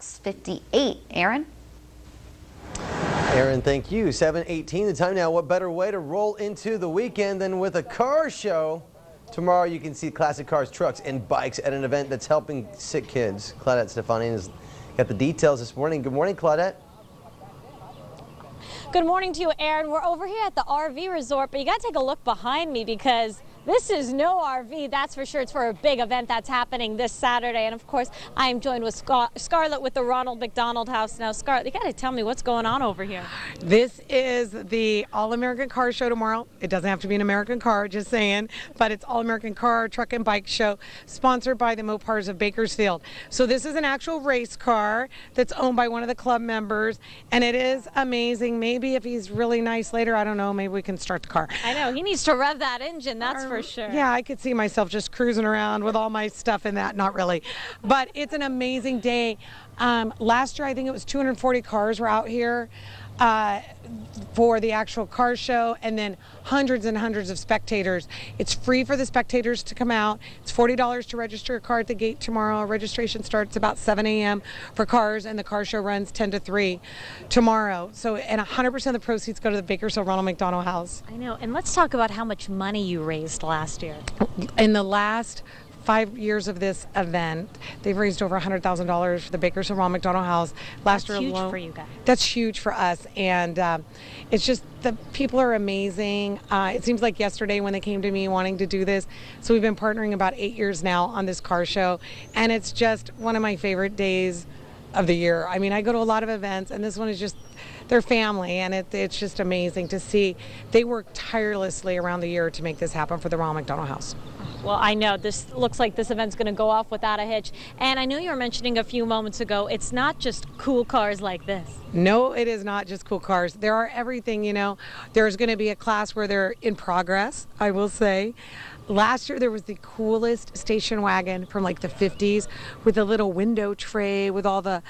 6:58. Aaron? Aaron, thank you. 7:18 the time now. What better way to roll into the weekend than with a car show? Tomorrow you can see classic cars, trucks, and bikes at an event that's helping sick kids. Claudette Stefani has got the details this morning. Good morning, Claudette. Good morning to you, Aaron. We're over here at the RV Resort, but you got to take a look behind me because this is no RV, that's for sure. It's for a big event that's happening this Saturday. And of course, I am joined with Scarlett with the Ronald McDonald House. Now, Scarlett, you got to tell me what's going on over here. This is the All-American Car Show tomorrow. It doesn't have to be an American car, just saying, but it's All-American Car, Truck, and Bike Show, sponsored by the Mopars of Bakersfield. So this is an actual race car that's owned by one of the club members, and it is amazing. Maybe if he's really nice later, I don't know, maybe we can start the car. I know, he needs to rev that engine, that's for sure. Yeah, I could see myself just cruising around with all my stuff in that. Not really, but it's an amazing day. Last year, I think it was 240 cars were out here for the actual car show, and then hundreds and hundreds of spectators. It's free for the spectators to come out. It's $40 to register a car at the gate tomorrow. Registration starts about 7 a.m. for cars, and the car show runs 10 to 3 tomorrow. So, and 100% of the proceeds go to the Bakersfield Ronald McDonald House. I know, and let's talk about how much money you raised last year. In the last 5 years of this event, they've raised over $100,000 for the Bakersfield Ronald McDonald House. Last year alone, that's huge for you guys. That's huge for us, and it's just the people are amazing. It seems like yesterday when they came to me wanting to do this. So we've been partnering about 8 years now on this car show, and it's just one of my favorite days of the year. I mean, I go to a lot of events, and this one is just their family, and it's just amazing to see. They work tirelessly around the year to make this happen for the Ronald McDonald House. Well, I know this looks like this event's going to go off without a hitch. And I know you were mentioning a few moments ago, it's not just cool cars like this. No, it is not just cool cars. There are everything, you know. There's going to be a class where they're in progress, I will say. Last year there was the coolest station wagon from like the 50s with a little window tray with all the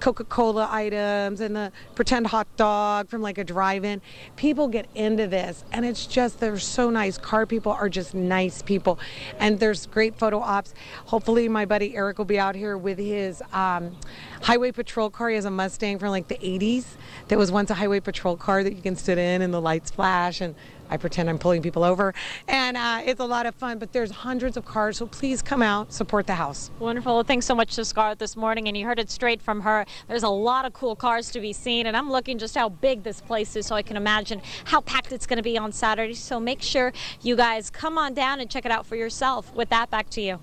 Coca-Cola items and the pretend hot dog from like a drive-in. People get into this, and it's just, they're so nice. Car people are just nice people, and there's great photo ops. Hopefully my buddy Eric will be out here with his highway patrol car. He has a Mustang from like the 80s that was once a highway patrol car that you can sit in and the lights flash, and I pretend I'm pulling people over, and it's a lot of fun. But there's hundreds of cars, so please come out, support the house. Wonderful. Well, thanks so much to Scarlett this morning, and you heard it straight from her. There's a lot of cool cars to be seen, and I'm looking just how big this place is so I can imagine how packed it's going to be on Saturday. So make sure you guys come on down and check it out for yourself. With that, back to you.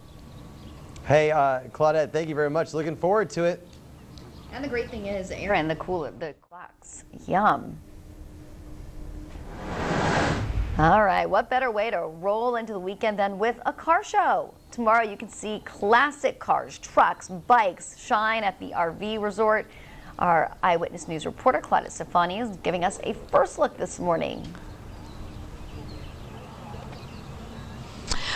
Hey, Claudette, thank you very much. Looking forward to it. And the great thing is, Aaron, the clocks. Yum. All right, what better way to roll into the weekend than with a car show? Tomorrow you can see classic cars, trucks, bikes shine at the RV Resort. Our Eyewitness News reporter, Claudette Stefani, is giving us a first look this morning.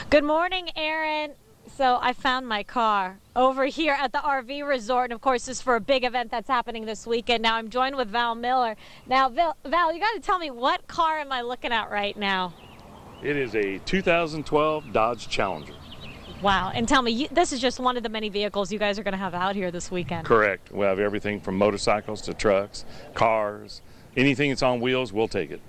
Good morning, Aaron. So I found my car over here at the RV Resort, and of course this is for a big event that's happening this weekend. Now I'm joined with Val Miller. Now Val, you got to tell me, what car am I looking at right now? It is a 2012 Dodge Challenger. Wow, and tell me, this is just one of the many vehicles you guys are going to have out here this weekend. Correct. We have everything from motorcycles to trucks, cars, anything that's on wheels, we'll take it.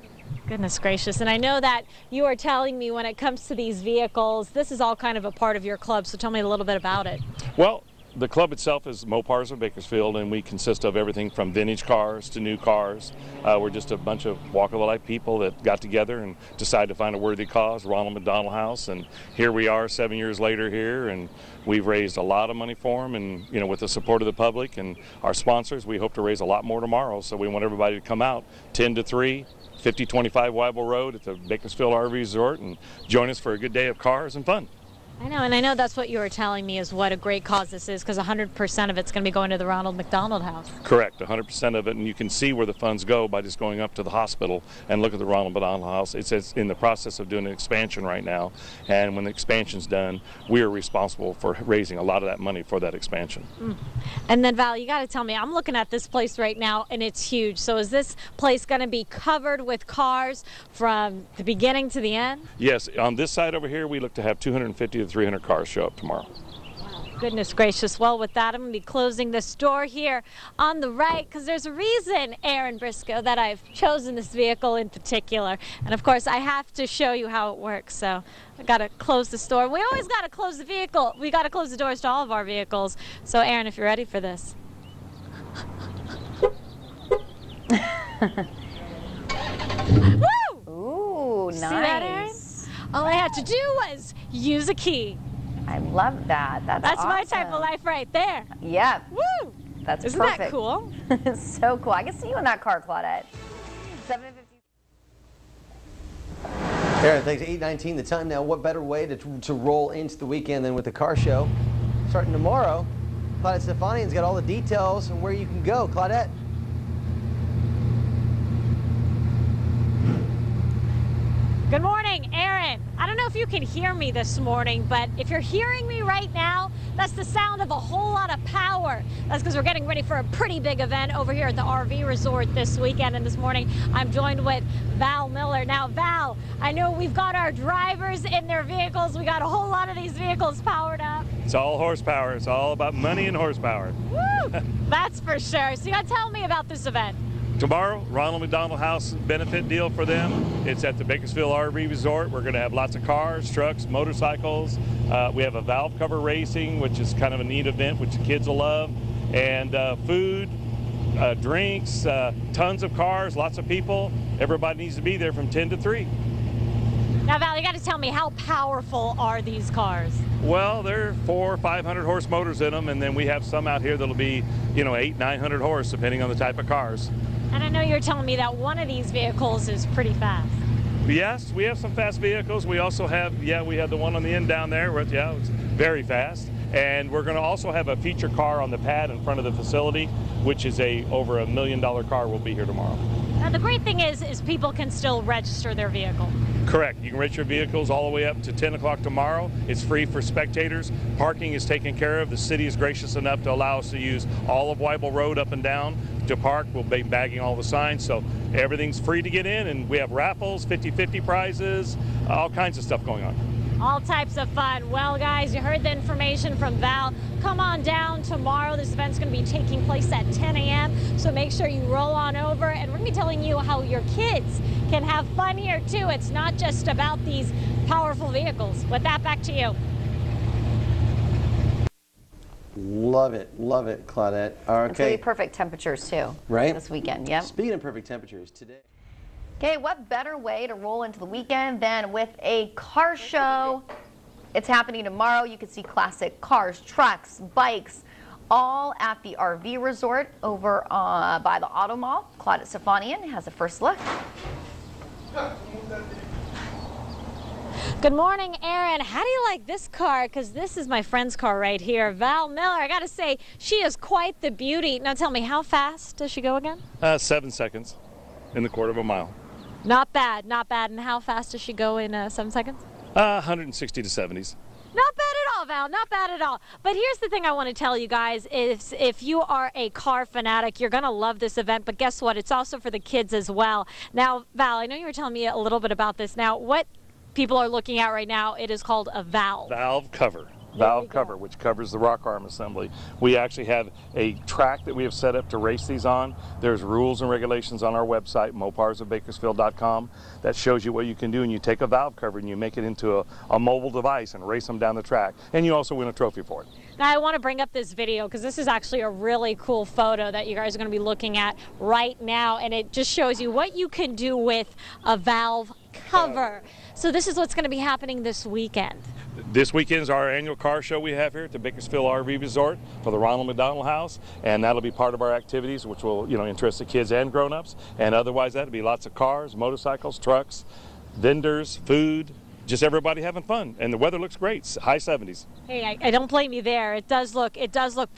Goodness gracious. And I know that you are telling me when it comes to these vehicles, this is all kind of a part of your club, so tell me a little bit about it. Well, the club itself is Mopars of Bakersfield, and we consist of everything from vintage cars to new cars. We're just a bunch of walk-of-the-life people that got together and decided to find a worthy cause, Ronald McDonald House, and here we are 7 years later here, and we've raised a lot of money for them, and you know, with the support of the public and our sponsors, we hope to raise a lot more tomorrow, so we want everybody to come out 10 to 3, 5025 Weibel Road at the Bakersfield RV Resort and join us for a good day of cars and fun. I know, and I know that's what you were telling me is what a great cause this is, because 100% of it's going to be going to the Ronald McDonald House. Correct, 100% of it, and you can see where the funds go by just going up to the hospital and look at the Ronald McDonald House. It's in the process of doing an expansion right now, and when the expansion's done, we are responsible for raising a lot of that money for that expansion. And then Val, you got to tell me, I'm looking at this place right now, and it's huge. So is this place going to be covered with cars from the beginning to the end? Yes, on this side over here, we look to have 250 to 300 cars show up tomorrow. Goodness gracious. Well, with that, I'm going to be closing this door here on the right because there's a reason, Aaron Briscoe, that I've chosen this vehicle in particular. And of course, I have to show you how it works. So I got to close this door. We always got to close the vehicle. We got to close the doors to all of our vehicles. So Aaron, if you're ready for this. Woo! Ooh, nice. See that, Aaron? All I had to do was use a key. I love that. That's awesome. My type of life right there. Yeah. Woo! That's Isn't perfect. that cool? So cool. I can see you in that car, Claudette. 7:50. Aaron, thanks. 8:19 the time now. What better way to roll into the weekend than with the car show? Starting tomorrow, Claudette Stefanian's got all the details on where you can go. Claudette. Good morning, Aaron. I don't know if you can hear me this morning, but if you're hearing me right now, that's the sound of a whole lot of power. That's because we're getting ready for a pretty big event over here at the RV Resort this weekend. And this morning, I'm joined with Val Miller. Now, Val, I know we've got our drivers in their vehicles. We got a whole lot of these vehicles powered up. It's all horsepower. It's all about money and horsepower. Woo! That's for sure. So you got to tell me about this event. Tomorrow, Ronald McDonald House benefit deal for them. It's at the Bakersfield RV Resort. We're going to have lots of cars, trucks, motorcycles. We have a valve cover racing, which is kind of a neat event, which the kids will love. And food, drinks, tons of cars, lots of people. Everybody needs to be there from 10 to 3. Now, Val, you got to tell me, how powerful are these cars? Well, they're 400 or 500 horse motors in them, and then we have some out here that'll be, 800, 900 horse, depending on the type of cars. And I know you're telling me that one of these vehicles is pretty fast. Yes, we have some fast vehicles. We also have, we have the one on the end down there. It's very fast. And we're going to also have a feature car on the pad in front of the facility, which is over $1 million car will be here tomorrow. Now, the great thing is people can still register their vehicle. Correct. You can register your vehicles all the way up to 10 o'clock tomorrow. It's free for spectators. Parking is taken care of. The city is gracious enough to allow us to use all of Weibel Road up and down to park. We'll be bagging all the signs, so everything's free to get in, and we have raffles, 50-50 prizes, all kinds of stuff going on. All types of fun. Well, guys, you heard the information from Val. Come on down tomorrow. This event's going to be taking place at 10 a.m., so make sure you roll on over, and we're going to be telling you how your kids can have fun here, too. It's not just about these powerful vehicles. With that, back to you. Love it, Claudette. It's going to be perfect temperatures, too. Right? This weekend, yep. Speaking of perfect temperatures, today. Okay, what better way to roll into the weekend than with a car show? It's happening tomorrow. You can see classic cars, trucks, bikes, all at the RV Resort over by the Auto Mall. Claudette Stefanian has a first look. Good morning, Aaron. How do you like this car? Because this is my friend's car right here, Val Miller. I got to say, she is quite the beauty. Now tell me, how fast does she go again? 7 seconds in the quarter of a mile. Not bad, not bad. And how fast does she go in 7 seconds? 160 to 70s. Not bad at all, Val, not bad at all. But here's the thing I want to tell you guys is if you are a car fanatic, you're going to love this event. But guess what? It's also for the kids as well. Now, Val, I know you were telling me a little bit about this. Now, what people are looking at right now, it is called a valve. Valve cover. Valve cover, which covers the rock arm assembly. We actually have a track that we have set up to race these on. There's rules and regulations on our website, moparsofbakersfield.com, that shows you what you can do, and you take a valve cover and you make it into a mobile device and race them down the track. And you also win a trophy for it. Now, I want to bring up this video because this is actually a really cool photo that you guys are going to be looking at right now, and it just shows you what you can do with a valve cover. So this is what's going to be happening this weekend. This weekend is our annual car show we have here at the Bakersfield RV Resort for the Ronald McDonald House, and that'll be part of our activities, which will, interest the kids and grown-ups. And otherwise, that'll be lots of cars, motorcycles, trucks, vendors, food, just everybody having fun. And the weather looks great, high 70s. Hey, I don't blame you there. It does look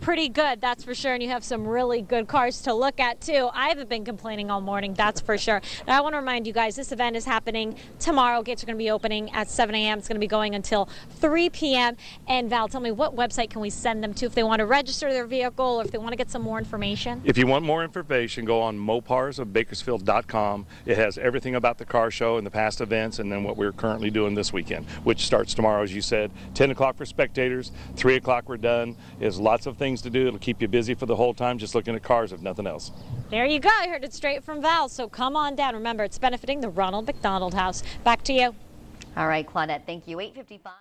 pretty good, that's for sure. And you have some really good cars to look at too. I haven't been complaining all morning, that's for sure. Now I want to remind you guys, this event is happening tomorrow. Gates are going to be opening at 7 a.m. It's going to be going until 3 p.m. And Val, tell me, what website can we send them to if they want to register their vehicle or if they want to get some more information? If you want more information, go on moparsofbakersfield.com. It has everything about the car show and the past events and then what we're currently doing one this weekend, which starts tomorrow, as you said. 10 o'clock for spectators, 3 o'clock we're done. There's lots of things to do. It'll keep you busy for the whole time, just looking at cars, if nothing else. There you go. I heard it straight from Val. So come on down. Remember, it's benefiting the Ronald McDonald House. Back to you. All right, Claudette, thank you. 8:55.